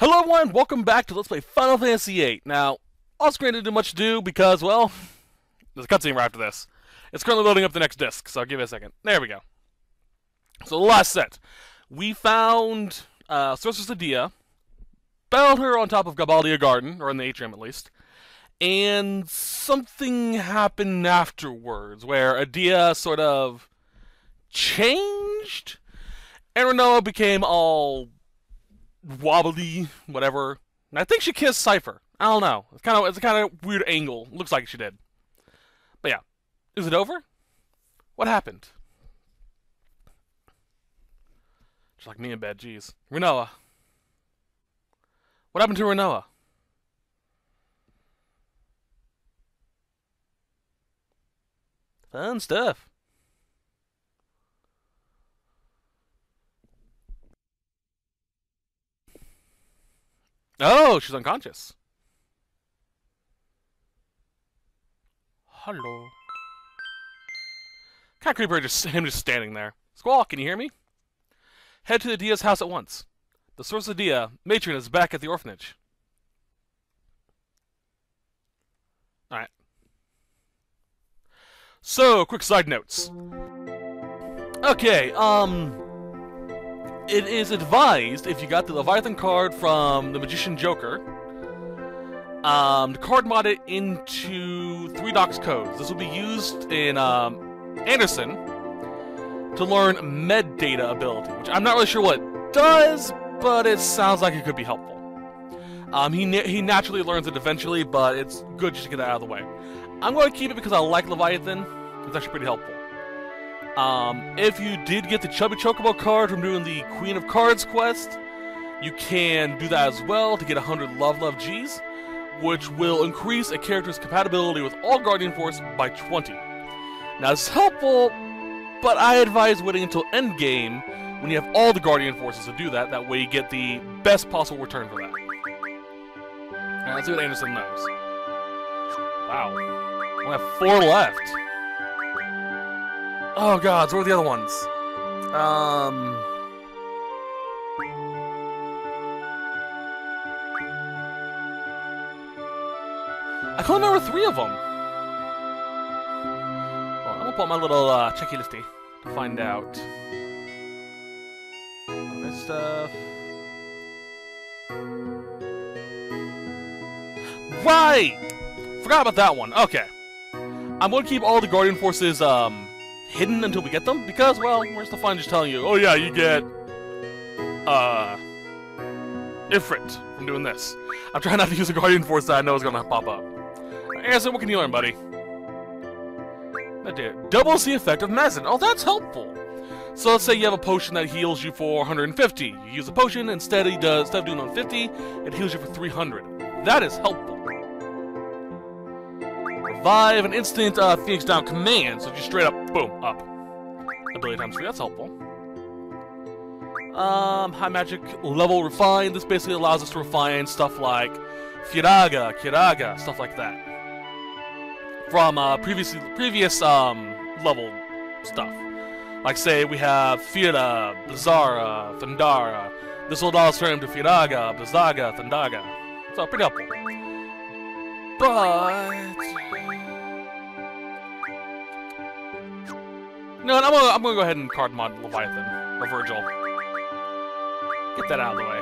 Hello everyone, welcome back to Let's Play Final Fantasy VIII. Now, off-screen didn't do much to do because, well, there's a cutscene right after this. It's currently loading up the next disc, so I'll give it a second. There we go. So the last set. We found Sorceress Adia, battled her on top of Gabaldia Garden, or in the atrium at least, and something happened afterwards, where Adia sort of changed, and Renoa became all wobbly, whatever. And I think she kissed Cypher. I don't know. It's a kind of weird angle. Looks like she did. But yeah, is it over? What happened? Just like me in bed. Jeez, Renoa. What happened to Renoa? Fun stuff. Oh, she's unconscious. Hello. Kind of creepy, him just standing there. Squall, can you hear me? Head to Adia's house at once. The source of Adia, matron, is back at the orphanage. Alright. So, quick side notes. Okay, it is advised, if you got the Leviathan card from the Magician Joker, to card mod it into 3 Docs codes. This will be used in Anderson to learn med data ability, which I'm not really sure what it does, but it sounds like it could be helpful. He naturally learns it eventually, but it's good just to get that out of the way. I'm going to keep it because I like Leviathan. It's actually pretty helpful. If you did get the Chubby Chocobo card from doing the Queen of Cards quest, you can do that as well to get 100 Love Gs, which will increase a character's compatibility with all Guardian Force by 20. Now, this is helpful, but I advise waiting until endgame when you have all the Guardian Forces to do that. That way you get the best possible return for that. Alright, let's see what Anderson knows. Wow. We only have 4 left. Oh god, so what are the other ones? I can only remember 3 of them. Well, I'm gonna pull up my little checky listy to find out. All this stuff. Right! Forgot about that one. Okay. I'm gonna keep all the Guardian Forces, hidden until we get them, because, well, where's the fun just telling you, oh yeah, you get, Ifrit from doing this. I'm trying not to use a Guardian Force that I know is gonna pop up. Anderson, what can you learn, buddy? That did. Doubles the effect of medicine. Oh, that's helpful. So let's say you have a potion that heals you for 150. You use a potion, instead of doing 150, it heals you for 300. That is helpful. Revive an instant Phoenix Down command, so just straight up, boom, up. Ability times 3, that's helpful. High magic level refine. This basically allows us to refine stuff like Firaga, Kiraga, stuff like that. From previous level stuff. Like say we have Fira, Blizzara, Thundara. This will allow us to turn into Firaga, Blizzaga, Thundaga. So pretty helpful. But no, I'm gonna go ahead and card mod Leviathan or Virgil. Get that out of the way,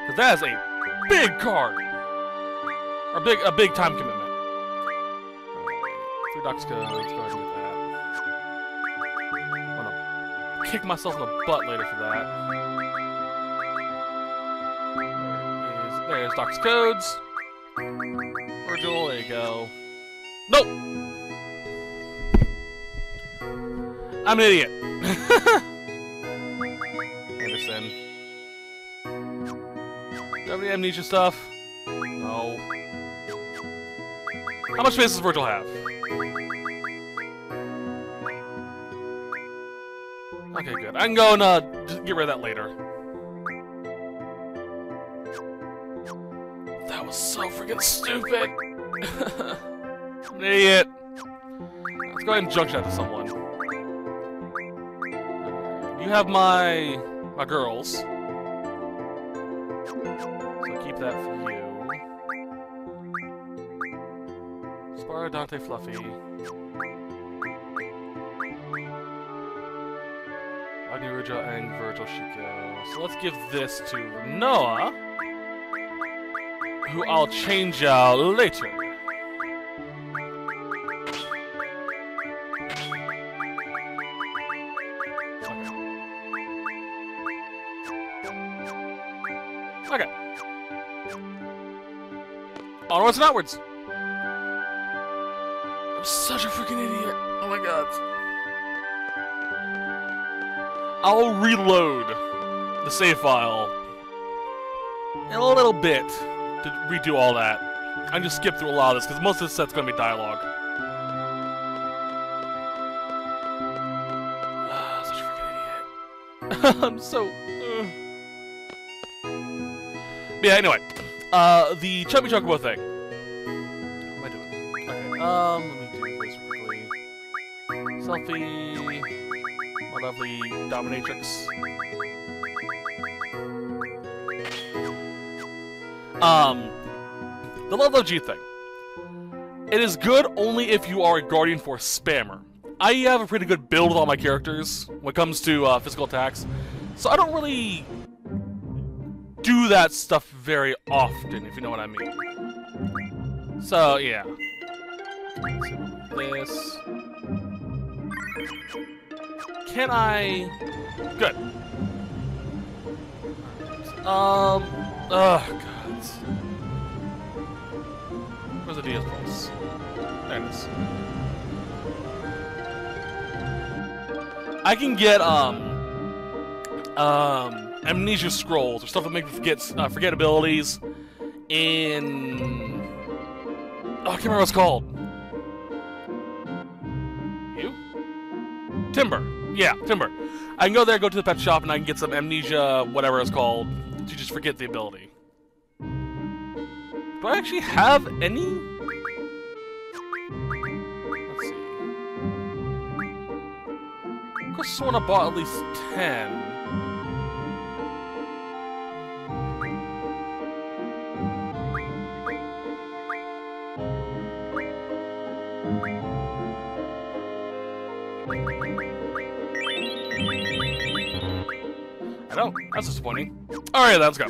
because that is a big card, or a big time commitment. Right. 3 Docs codes. Let's go ahead and get that. I'm gonna kick myself in the butt later for that. There's Docs codes. Virgil, there you go. Nope! I'm an idiot. Anderson. Do you have any amnesia stuff? No. How much space does Virgil have? Okay, good. I can go and just get rid of that later. That was so freaking stupid. I'm an idiot. Let's go ahead and junk shot to someone. You have my girls. So keep that for you. Spara, Dante, Fluffy. Agniruja and Virgil Shikyo. So let's give this to Noah, who I'll change out later. Okay. Onwards and outwards. I'm such a freaking idiot. Oh my god. I'll reload the save file in a little bit to redo all that. I just skip through a lot of this because most of this set's going to be dialogue. Such a freaking idiot. I'm so... But yeah, anyway. The Chubby Chocobo thing. What am I doing? Okay, let me do this quickly. Selfie. My lovely dominatrix. The Love G thing. It is good only if you are a Guardian Force spammer. I have a pretty good build with all my characters when it comes to physical attacks, so I don't really do that stuff very often, if you know what I mean. So, yeah. This. Can I... Good. Oh, God. Where's the DS Pulse? There it is. I can get, amnesia scrolls, or stuff that make me forget abilities in... Oh, I can't remember what it's called. You? Timber. Yeah, Timber. I can go there, go to the pet shop, and I can get some amnesia, whatever it's called, to just forget the ability. Do I actually have any? Let's see. I could have sworn I bought at least 10. I don't. That's disappointing. Alright, let's go.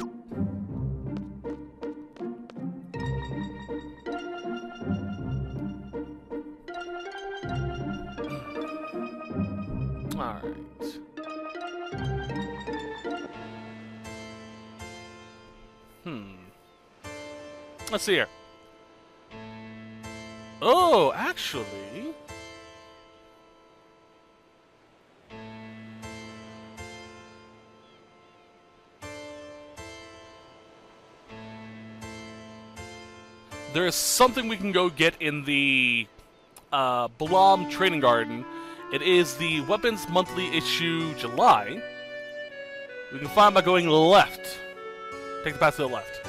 Alright. Let's see here. Oh, actually... there is something we can go get in the Balam Training Garden. It is the Weapons Monthly Issue July. We can find by going left. Take the path to the left.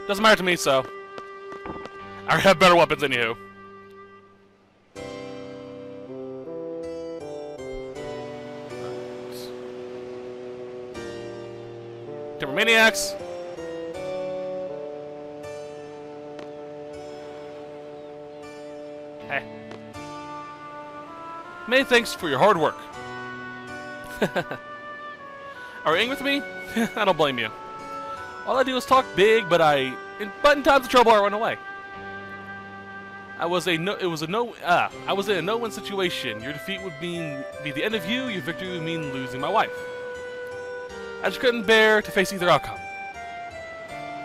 Doesn't matter to me, so... I already have better weapons than you. Timber Maniacs. Hey. Many thanks for your hard work. Are you angry with me? I don't blame you. All I do is talk big, but in times of trouble I run away. I was in a no-win situation. Your defeat would be the end of you. Your victory would mean losing my wife. I just couldn't bear to face either outcome.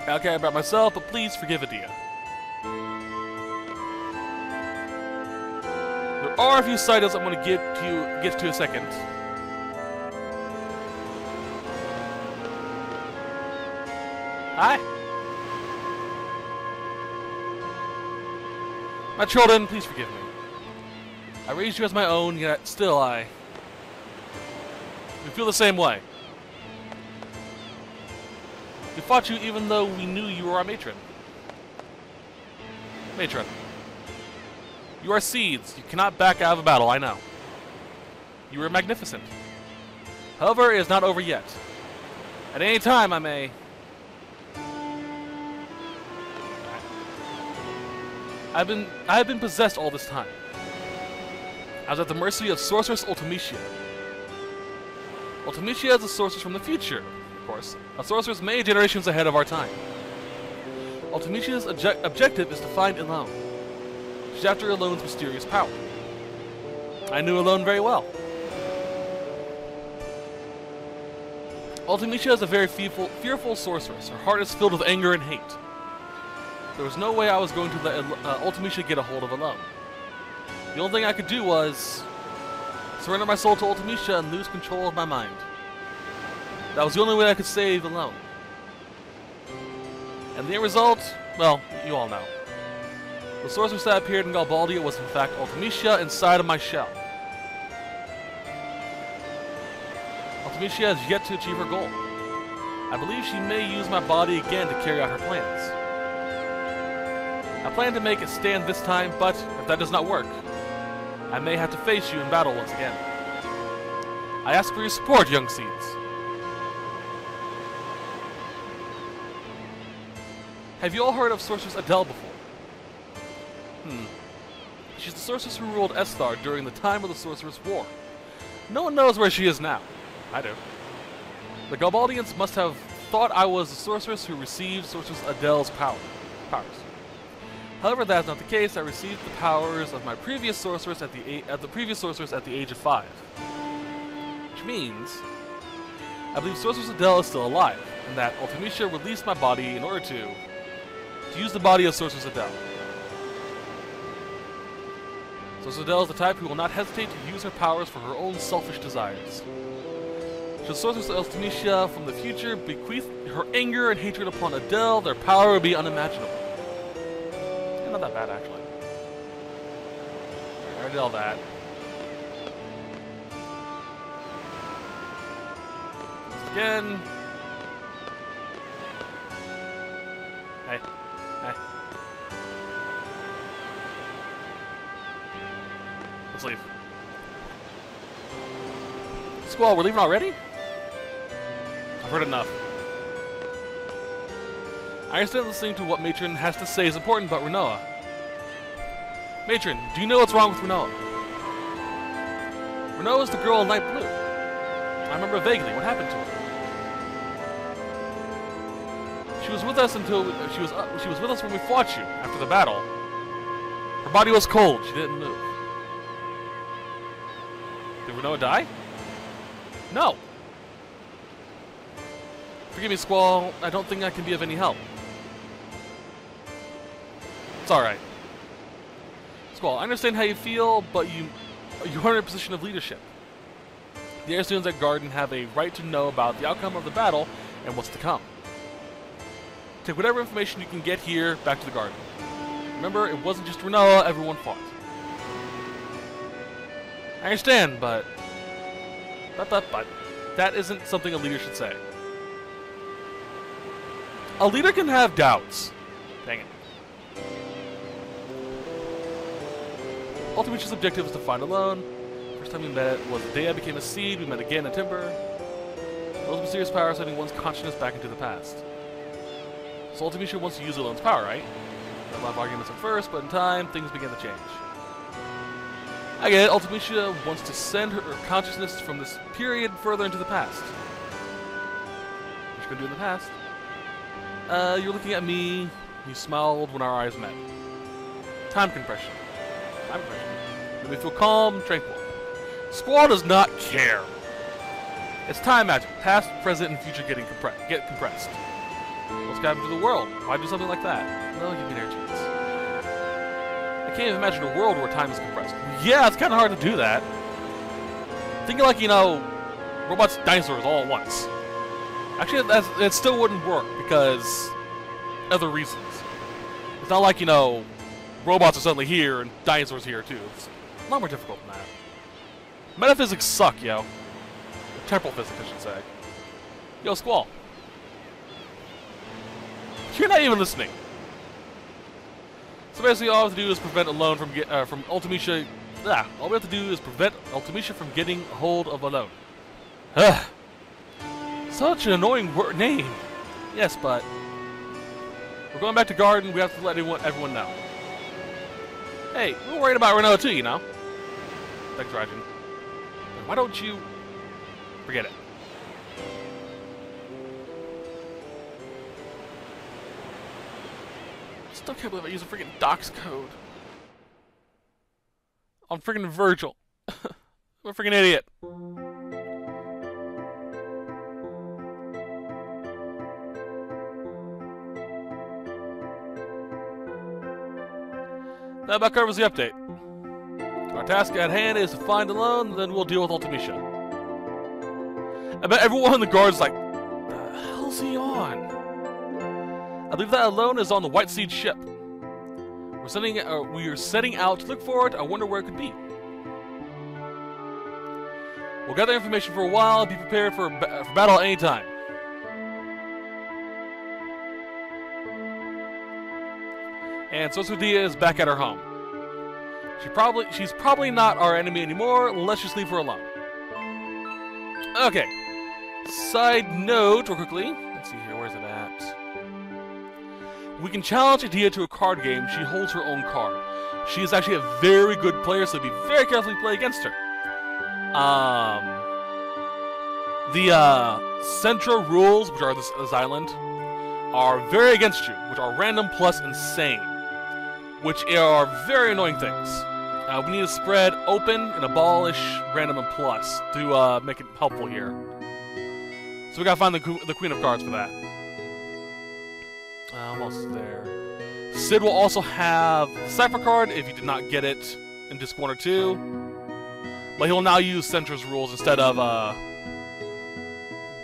I care about myself, but please forgive Adia. There are a few side notes I'm going to get to in a second. Hi. My children, please forgive me. I raised you as my own, yet still we feel the same way. We fought you even though we knew you were our matron. Matron. You are seeds. You cannot back out of a battle, I know. You were magnificent. However, it is not over yet. At any time, I may I have been possessed all this time. I was at the mercy of Sorceress Ultimecia. Ultimecia is a sorceress from the future, of course. A sorceress many generations ahead of our time. Ultimecia's objective is to find Elone. She's after Elone's mysterious power. I knew Elone very well. Ultimecia is a very fearful sorceress. Her heart is filled with anger and hate. There was no way I was going to let Ultimecia get a hold of Elone. The only thing I could do was surrender my soul to Ultimecia and lose control of my mind. That was the only way I could save Elone. And the end result, well, you all know. The sorceress that appeared in Galbaldia was in fact Ultimecia inside of my shell. Ultimecia has yet to achieve her goal. I believe she may use my body again to carry out her plans. I plan to make a stand this time, but if that does not work, I may have to face you in battle once again. I ask for your support, young seeds. Have you all heard of Sorceress Adele before? She's the sorceress who ruled Esthar during the time of the Sorceress War. No one knows where she is now. I do. The Galbaldians must have thought I was the sorceress who received Sorceress Adele's powers. However, that is not the case. I received the powers of my previous sorceress at the age of 5. Which means I believe Sorceress Adele is still alive, and that Ultimecia released my body in order to use the body of Sorceress Adele. Sorceress Adele is the type who will not hesitate to use her powers for her own selfish desires. Should Sorceress Ultimecia from the future bequeath her anger and hatred upon Adele, their power would be unimaginable. Not that bad, actually. I already did all that. Just again. Hey. Hey. Let's leave. Squall, we're leaving already? I've heard enough. I understand listening to what Matron has to say is important about Rinoa. Matron, do you know what's wrong with Rinoa? Rinoa is the girl in light blue. I remember vaguely what happened to her. She was with us until she was with us when we fought you after the battle. Her body was cold. She didn't move. Did Rinoa die? No. Forgive me, Squall. I don't think I can be of any help. It's alright. Squall, I understand how you feel, but you're in a position of leadership. The air students at Garden have a right to know about the outcome of the battle and what's to come. Take whatever information you can get here back to the Garden. Remember, it wasn't just Rinoa everyone fought. I understand, but that isn't something a leader should say. A leader can have doubts. Dang it. Ultimecia's objective is to find Elone. First time we met was the day I became a seed. We met again in Timber. Those mysterious powers sending one's consciousness back into the past. So Ultimecia wants to use Elone's power, right? There were a lot of arguments at first, but in time, things began to change. I get it. Ultimecia wants to send her consciousness from this period further into the past. What you gonna do in the past? You're looking at me. You smiled when our eyes met. Time compression. Time compression. Made me feel calm, tranquil. Squall does not care. It's time magic. Past, present, and future get compressed. What's happened to the world? Why do something like that? Well, give me an air chance. I can't even imagine a world where time is compressed. Yeah, it's kind of hard to do that. Thinking like, you know, robots, dinosaurs all at once. Actually, it still wouldn't work because other reasons. It's not like, you know, robots are suddenly here and dinosaurs here too. It's a lot more difficult than that. Metaphysics suck, yo. Or temporal physics, I should say. Yo, Squall. You're not even listening. So basically, all we have to do is prevent Elone from Ultimecia. All we have to do is prevent Ultimecia from getting a hold of Elone. Ugh. Such an annoying name. Yes, but we're going back to Garden. We have to let everyone know. Hey, we're worried about Renault too, you know? Thanks, Rajan. Why don't you... Forget it. Still can't believe I used a freaking docs code. I'm freaking Virgil. I'm a freaking idiot. That covers the update. Our task at hand is to find the loan, then we'll deal with Ultimecia. I bet everyone in the guard's like, the hell's he on? I believe that alone is on the White Seed ship. We are setting out to look for it. I wonder where it could be. We'll gather information for a while. Be prepared for battle at any time. And Sosudia is back at her home. She's probably not our enemy anymore. Let's just leave her alone. Okay. Side note, real quickly. Let's see here. Where's it at? We can challenge Adia to a card game. She holds her own card. She is actually a very good player, so be very careful to play against her. The Central rules, which are this island, are very against you, which are random plus insane, which are very annoying things. We need to spread open and abolish random and plus to make it helpful here. So we gotta find the Queen of Cards for that. Almost there. Sid will also have the Cypher card if you did not get it in Disc 1 or 2. But he'll now use Centra's rules instead of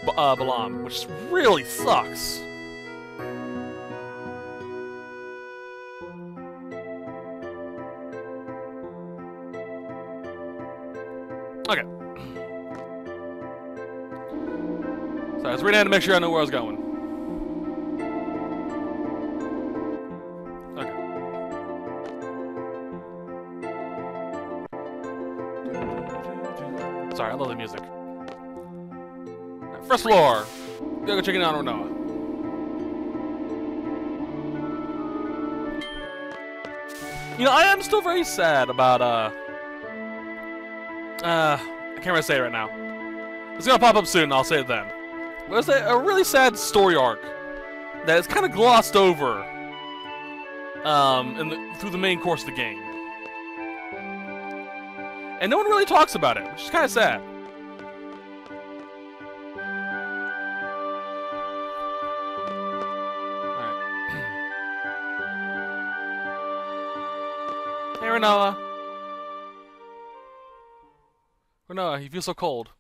Balam, which really sucks. Okay. So I was reading to make sure I know where I was going. Okay. Sorry, I love the music. Right, first floor. Gotta go check it out or no. You know, I am still very sad about I can't really say it right now. It's gonna pop up soon, I'll say it then. But it's a really sad story arc that is kind of glossed over through the main course of the game. And no one really talks about it, which is kind of sad. Alright. Hey, Renoa. Renoa, you feel so cold.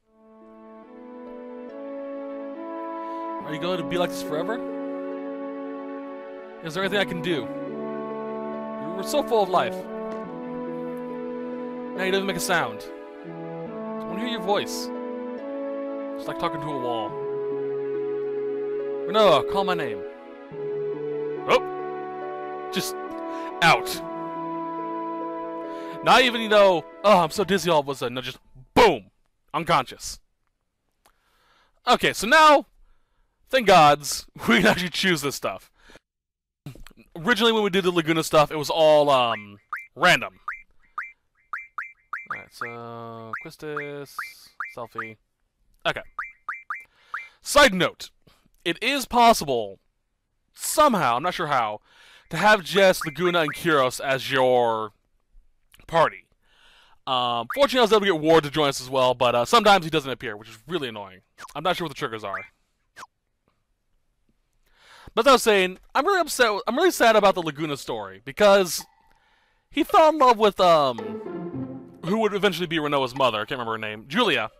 Are you going to be like this forever? Is there anything I can do? You were so full of life. Now you don't even make a sound. I want to hear your voice. It's like talking to a wall. Renoa, call my name. Oh! Just out. Not even, you know, oh, I'm so dizzy all of a sudden. No, just boom! Unconscious. Okay, so now, thank gods, we can actually choose this stuff. Originally, when we did the Laguna stuff, it was all, random. Alright, so, Quistis, selfie. Okay. Side note, it is possible, somehow, I'm not sure how, to have just Laguna and Kyros as your party. Fortunately, I was able to get Ward to join us as well, but sometimes he doesn't appear, which is really annoying. I'm not sure what the triggers are. But as I was saying, I'm really upset. I'm really sad about the Laguna story because he fell in love with who would eventually be Renoa's mother. I can't remember her name, Julia.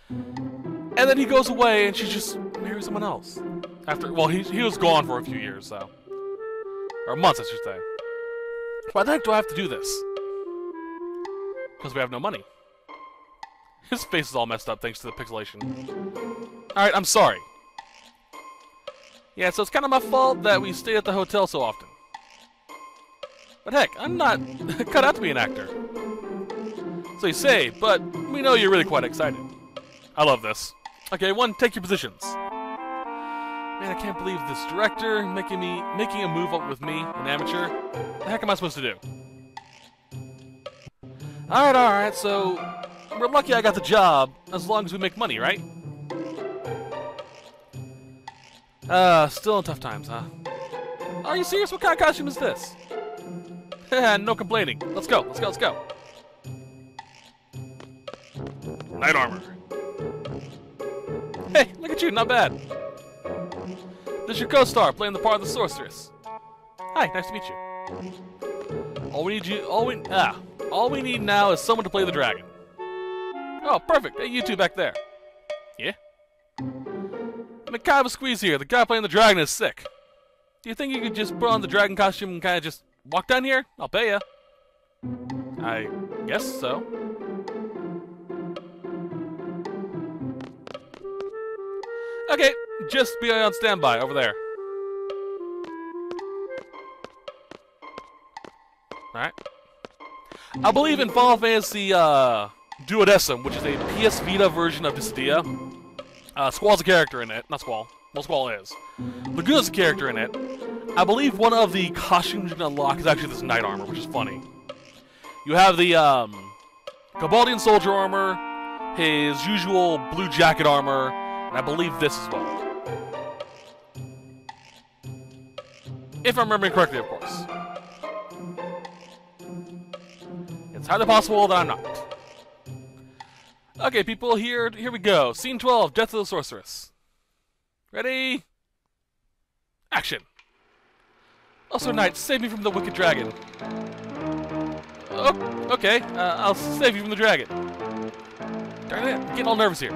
And then he goes away, and she just marries someone else. After, well, he was gone for a few years, so, or months, I should say. Why the heck do I have to do this? Because we have no money. His face is all messed up thanks to the pixelation. Alright, I'm sorry. Yeah, so it's kind of my fault that we stay at the hotel so often. But heck, I'm not cut out to be an actor. So you say, but we know you're really quite excited. I love this. Okay, everyone, take your positions. Man, I can't believe this director making a move up with me, an amateur. What the heck am I supposed to do? Alright, so we're lucky I got the job, as long as we make money, right? Still in tough times, huh? Are you serious? What kind of costume is this? No complaining. Let's go, let's go, let's go. Knight armor. Hey, look at you, not bad. This is your co-star, playing the part of the sorceress. Hi, nice to meet you. All we need now is someone to play the dragon. Oh, perfect. Hey, you two back there. Yeah? I'm in kind of a squeeze here. The guy playing the dragon is sick. Do you think you could just put on the dragon costume and kind of just walk down here? I'll pay ya. I guess so. Okay, just be on standby over there. Alright. I believe in Final Fantasy Duodecim, which is a PS Vita version of Dissidia. Squall's a character in it. Not Squall. Well, Squall is. Laguna's a character in it. I believe one of the costumes you can unlock is actually this knight armor, which is funny. You have the Gabaldian soldier armor, his usual blue jacket armor, and I believe this as well. If I'm remembering correctly, of course. It's highly possible that I'm not. Okay, people, here we go. Scene 12, Death of the Sorceress. Ready? Action. Also, Knight, save me from the wicked dragon. Oh, okay, I'll save you from the dragon. Darn it, I'm getting all nervous here.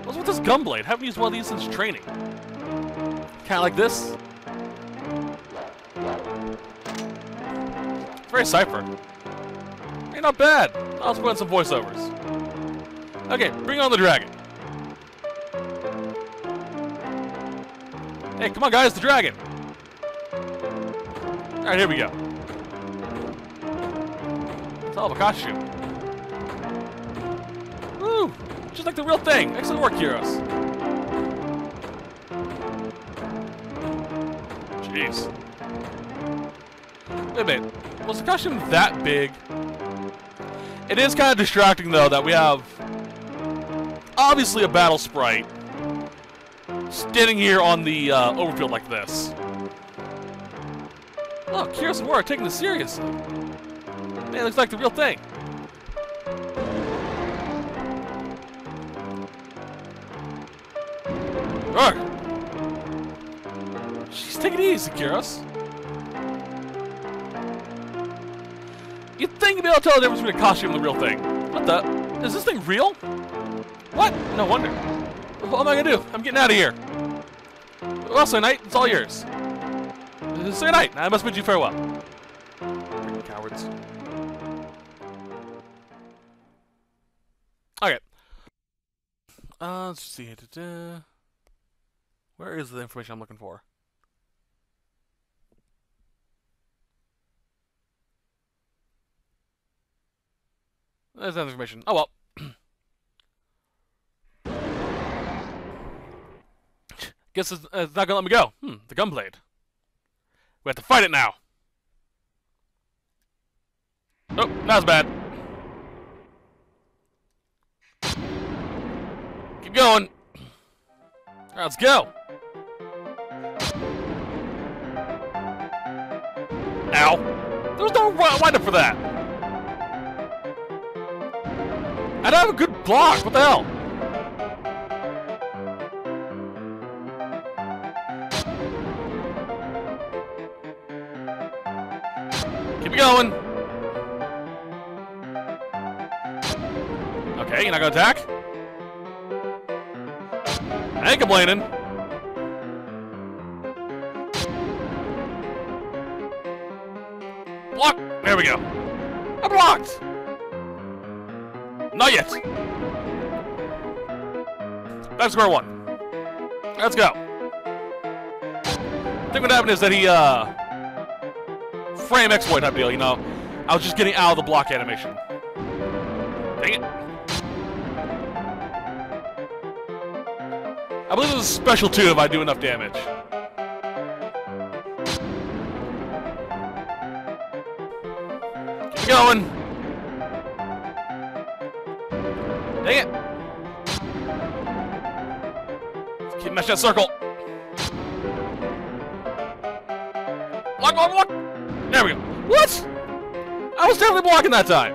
What's with this gunblade? Haven't used one of these since training. Kinda like this. Very Cypher. Hey, not bad. I'll also put in some voiceovers. Okay, bring on the dragon. Hey, come on, guys, the dragon. Alright, here we go. It's all of a costume. Woo! Just like the real thing. Excellent work, heroes. Jeez. Wait a minute. Was the costume that big? It is kind of distracting, though, that we have obviously a battle sprite standing here on the overfield like this. Oh, Kira's and Wara are taking this seriously. Man, it looks like the real thing. Ugh. Jeez, take it easy, Kiros. You'd think you'd be able to tell the difference between a costume and the real thing. What the? Is this thing real? What? No wonder. What am I gonna do? I'm getting out of here. Well, Sir Knight, it's all yours. Sir Knight, I must bid you farewell. Freaking cowards. Okay. Let's see. Where is the information I'm looking for? There's that information. Oh well. Guess it's not gonna let me go. The gunblade. We have to fight it now. Oh, that was bad. Keep going. Alright, let's go. Ow. There was no wind-up for that. I don't have a good block. What the hell? Keep it going. Okay, you're not gonna attack? I ain't complaining. Block! There we go. I blocked! Not yet. That's square one. Let's go. I think what happened is that he, frame exploit type deal, you know. I was just getting out of the block animation. Dang it. I believe there's a special too if I do enough damage. Keep going. Dang it! Keep mashing that circle. Block, block, block! There we go. What? I was definitely blocking that time.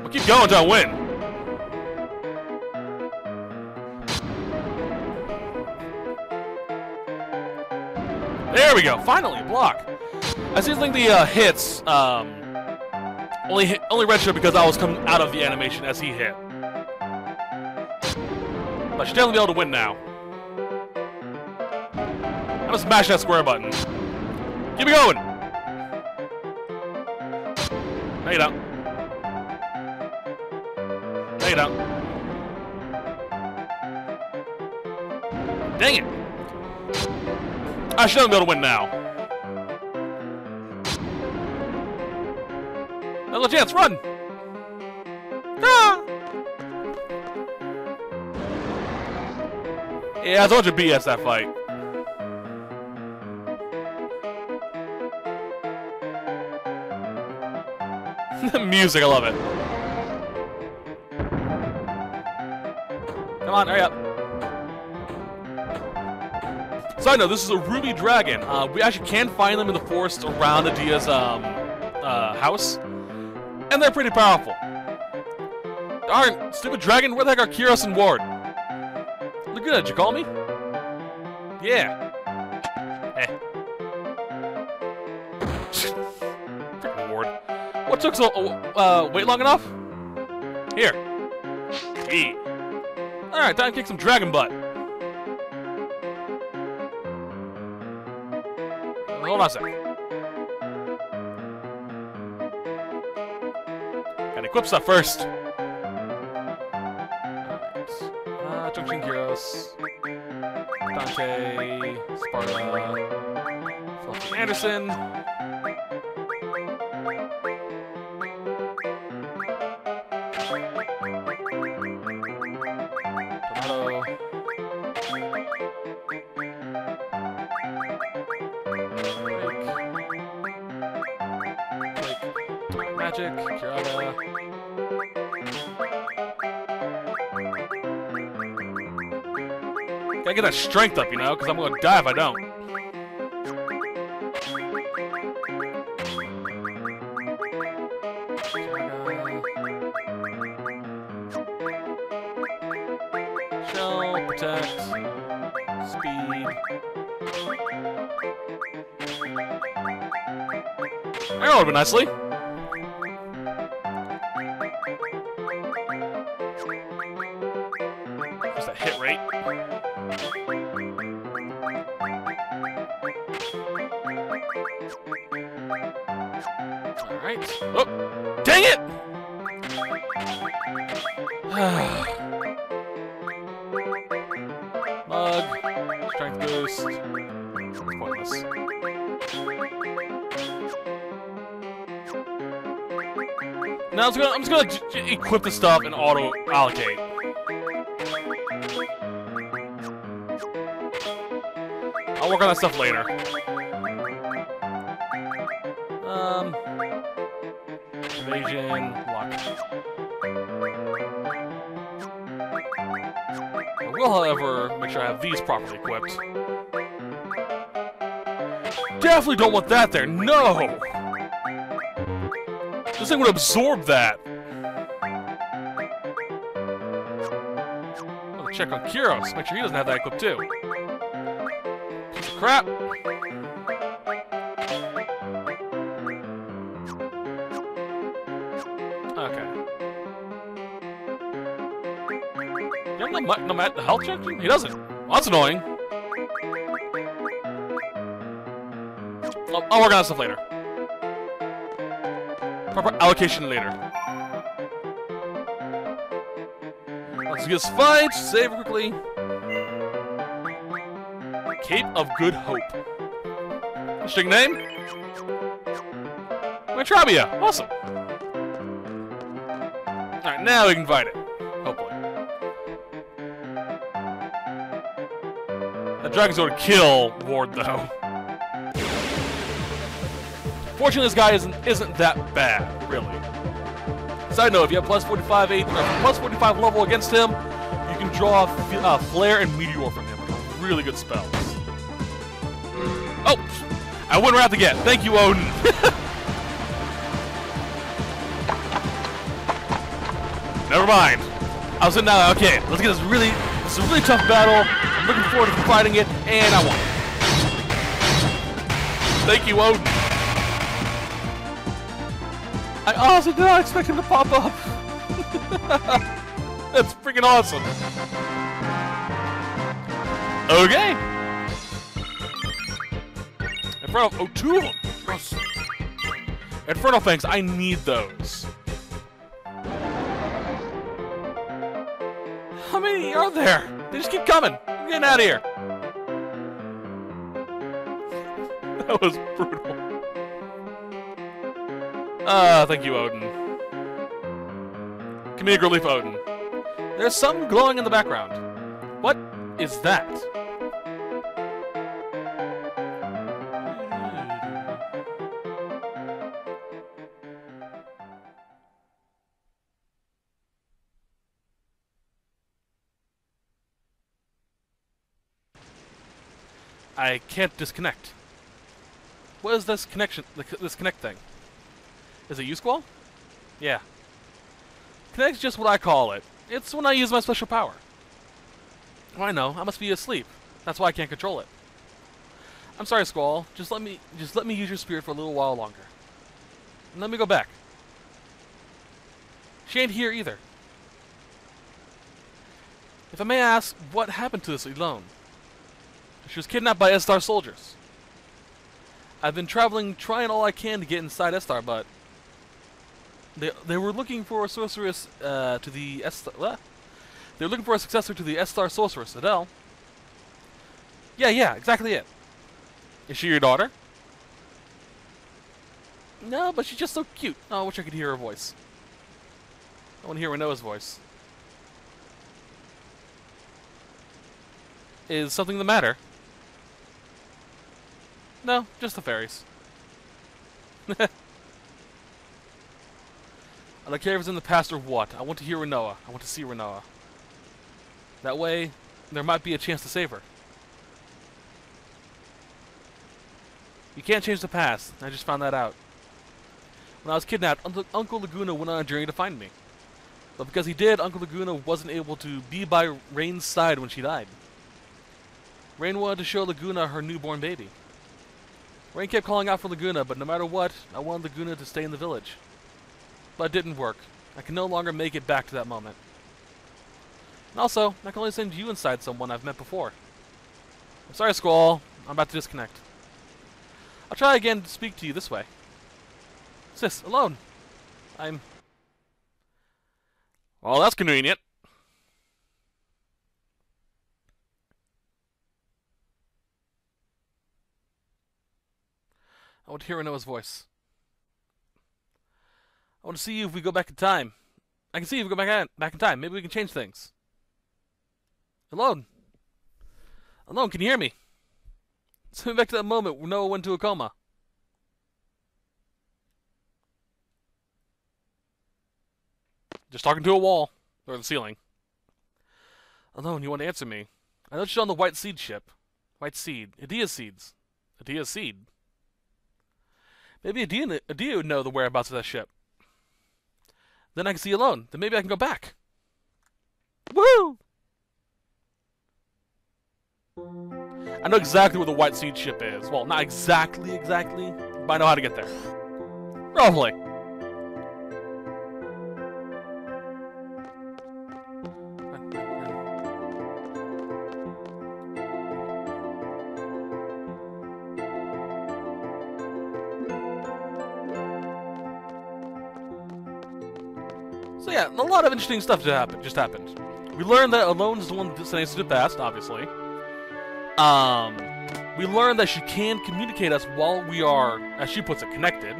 We'll keep going until I win. There we go. Finally, block. I seem to think the hits only registered because I was coming out of the animation as he hit. But I should definitely be able to win now. I'm gonna smash that square button. Keep it going. No, you don't. No, you don't. Dang it. I should be able to win now. Another chance, run! Ah! Yeah, I told you BS that fight. The music, I love it. Come on, hurry up. Side note, this is a ruby dragon. We actually can find them in the forest around Adia's house. And they're pretty powerful. Darn, stupid dragon, where the heck are Kiros and Ward? Look good, did you call me? Yeah. Eh. Freaking Ward. What took so, wait long enough? Here. Hey. Alright, time to kick some dragon butt. Hold on a sec. Gotta equip stuff first. Alright. Junction Kiros. Dante. Sparta. Fluffy Anderson. Tomato. Magic, Kirata. Gotta get that strength up, you know, because I'm gonna die if I don't. Shell, protect, speed. That would be nicely. What's that hit rate? Alright. Oh! Dang it! Mug. Strength boost. Pointless. Now I'm just gonna equip the stuff and auto allocate. I'll work on that stuff later. Evasion, lock. I will, however, make sure I have these properly equipped. Definitely don't want that there. No! This thing would absorb that. I'll check on Kiros. Make sure he doesn't have that equipped too. Piece of crap. Okay. You have no health check? He doesn't. Well, that's annoying. I'll work on that stuff later. Proper allocation later. Let's get this fight. Save quickly. Cape of Good Hope. Interesting name. Mitrabia. Awesome. Alright, now we can fight it. Hopefully. That dragon's going to kill Ward, though. Fortunately, this guy isn't that bad, really. Side note, if you have plus 45 plus 45 level against him, you can draw Flare and Meteor from him. Really good spells. Oh! I wouldn't have to get. Thank you, Odin. Never mind. I was in now. Okay, let's get this a really tough battle. I'm looking forward to fighting it, and I won. Thank you, Odin. I honestly did not expect him to pop up. That's freaking awesome. Okay. Inferno, two of them. Yes. Inferno Fangs, I need those. How many are there? They just keep coming. I'm getting out of here. That was brutal. Thank you, Odin. Comedic relief, Odin. There's something glowing in the background. What is that? I can't disconnect. What is this connection? This connect thing? Is it U-Squall? Yeah. Connect's just what I call it. It's when I use my special power. Oh, I know. I must be asleep. That's why I can't control it. I'm sorry, Squall. Just let me use your spirit for a little while longer. And let me go back. She ain't here either. If I may ask, what happened to this Elone? She was kidnapped by S-Star soldiers. I've been traveling, trying all I can to get inside S-Star, but they were looking for a sorceress to the S-Star. They were looking for a successor to the S-Star sorceress, Adele. Yeah, exactly it. Is she your daughter? No, but she's just so cute. Oh, I wish I could hear her voice. I want to hear Renoa's voice. Is something the matter? No, just the fairies. I don't care if it's in the past or what. I want to hear Renoa. I want to see Renoa. That way, there might be a chance to save her. You can't change the past. I just found that out. When I was kidnapped, Uncle Laguna went on a journey to find me. But because he did, Uncle Laguna wasn't able to be by Rain's side when she died. Rain wanted to show Laguna her newborn baby. Rain kept calling out for Laguna, but no matter what, I wanted Laguna to stay in the village. But it didn't work. I can no longer make it back to that moment. And also, I can only send you inside someone I've met before. I'm sorry, Squall. I'm about to disconnect. I'll try again to speak to you this way. Sis, alone. Well, that's convenient. I want to hear Renoa's voice. I want to see you if we go back in time. I can see if we go back in time. Maybe we can change things. Alone. Alone, can you hear me? Send me back to that moment when Noah went to a coma. Just talking to a wall. Or the ceiling. Alone, you want to answer me? I know she's on the White Seed ship. White Seed. Adia's seeds. Adia's seed. Maybe Adia would know the whereabouts of that ship. Then I can see you alone. Then maybe I can go back. Woo! I know exactly where the White Seed ship is. Well, not exactly, but I know how to get there. Roughly. So yeah, a lot of interesting stuff just happened. We learned that Alone is the one that sent us to the past, obviously. We learned that she can communicate us while we are, as she puts it, connected.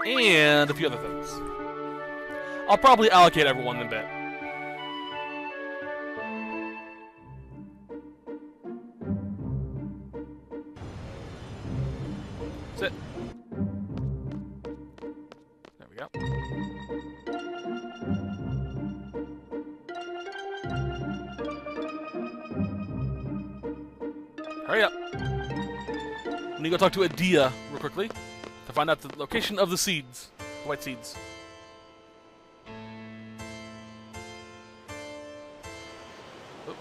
And a few other things. I'll probably allocate everyone in a bit. Hurry up. I'm gonna go talk to Adia real quickly to find out the location of the seeds. The white seeds. Oh.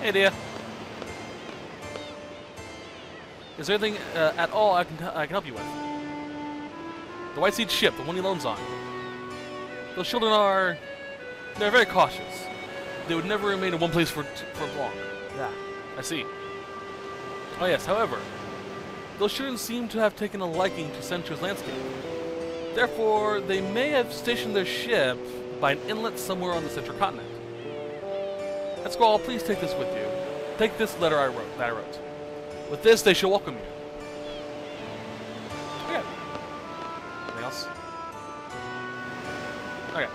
Hey, Adia. Is there anything at all I can help you with? The White Seed ship, the one he loans on. Those children they're very cautious. They would never remain in one place for long. Yeah, I see. Oh yes, however, those children seem to have taken a liking to Centra's landscape. Therefore, they may have stationed their ship by an inlet somewhere on the Central continent. And Squall, please take this with you. Take this letter that I wrote. With this, they shall welcome you. Okay. Anything else? Okay.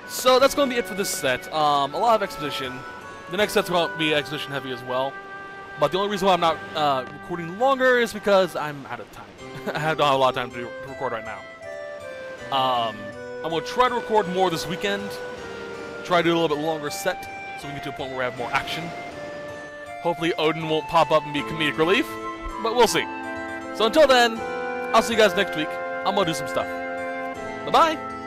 So that's going to be it for this set. A lot of exposition. The next set's going to be exposition heavy as well. But the only reason why I'm not recording longer is because I'm out of time. I don't have a lot of time to record right now. I'm going to try to record more this weekend. Try to do a little bit longer set so we can get to a point where we have more action. Hopefully Odin won't pop up and be comedic relief, but we'll see. So until then, I'll see you guys next week. I'm going to do some stuff. Bye-bye!